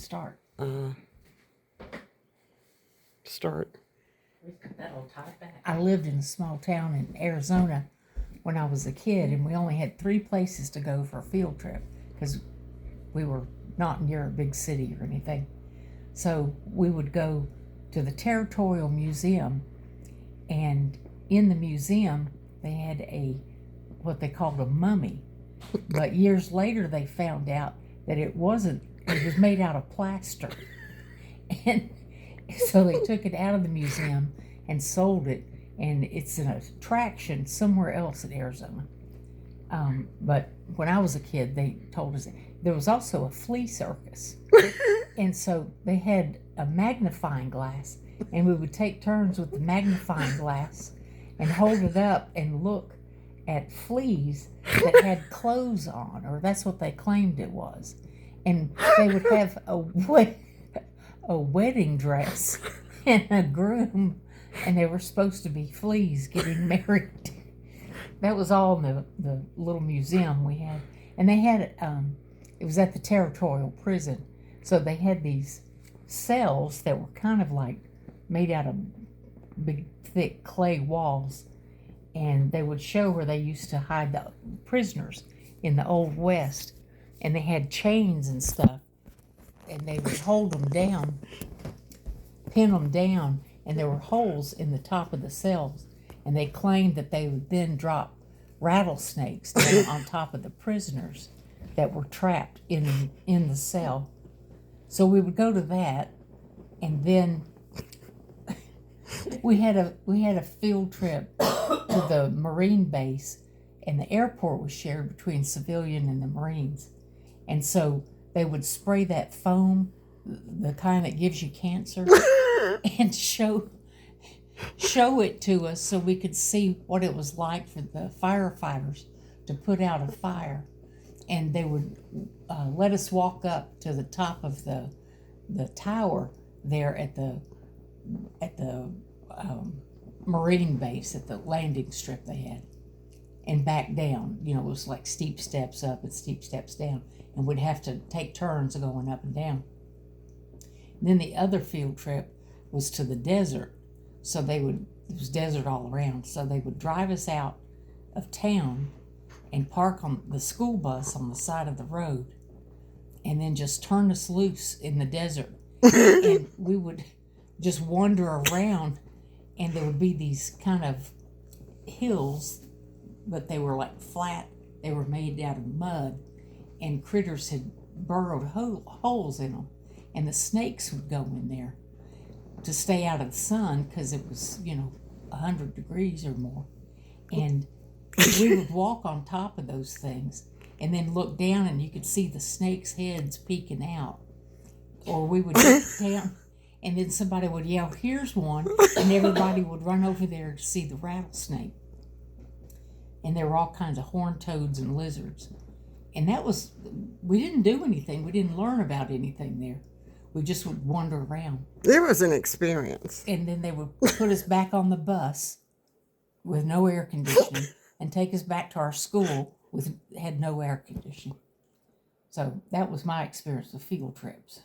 start? Start. We've got that all tied back. I lived in a small town in Arizona when I was a kid, and we only had 3 places to go for a field trip because we were not near a big city or anything. So we would go to the Territorial Museum, and in the museum they had what they called a mummy. But years later they found out that it wasn't. It was made out of plaster. And so they took it out of the museum and sold it, and it's an attraction somewhere else in Arizona. But when I was a kid, they told us there was also a flea circus. And so they had a magnifying glass, and we would take turns with the magnifying glass and hold it up and look at fleas that had clothes on, or that's what they claimed it was. And they would have a wedding dress and a groom, and they were supposed to be fleas getting married. That was all in the little museum we had. And they had, it was at the Territorial Prison, so they had these cells that were kind of like made out of big, thick clay walls, and they would show where they used to hide the prisoners in the Old West, and they had chains and stuff, and they would hold them down, pin them down, and there were holes in the top of the cells, and they claimed that they would then drop rattlesnakes down on top of the prisoners that were trapped in the cell. So we would go to that, and then we had a field trip to the Marine base, and the airport was shared between civilian and the Marines. And so they would spray that foam, the kind that gives you cancer, and show it to us so we could see what it was like for the firefighters to put out a fire. And they would let us walk up to the top of the tower there at the Marine base, at the landing strip they had, and back down. You know, it was like steep steps up and steep steps down, and we'd have to take turns going up and down. And then the other field trip was to the desert. So it was desert all around. So they would drive us out of town and park on the school bus on the side of the road, and then just turn us loose in the desert. And we would just wander around, and there would be these kind of hills, but they were like flat. They were made out of mud, and critters had burrowed holes in them, and the snakes would go in there to stay out of the sun because it was, 100 degrees or more. And we would walk on top of those things and then look down, and you could see the snakes' heads peeking out. Or we would get down, and then somebody would yell, "Here's one," and everybody would run over there to see the rattlesnake. And there were all kinds of horned toads and lizards. And we didn't do anything. We didn't learn about anything there. We just would wander around. It was an experience. And then they would put us back on the bus with no air conditioning and take us back to our school had no air conditioning. So that was my experience with field trips.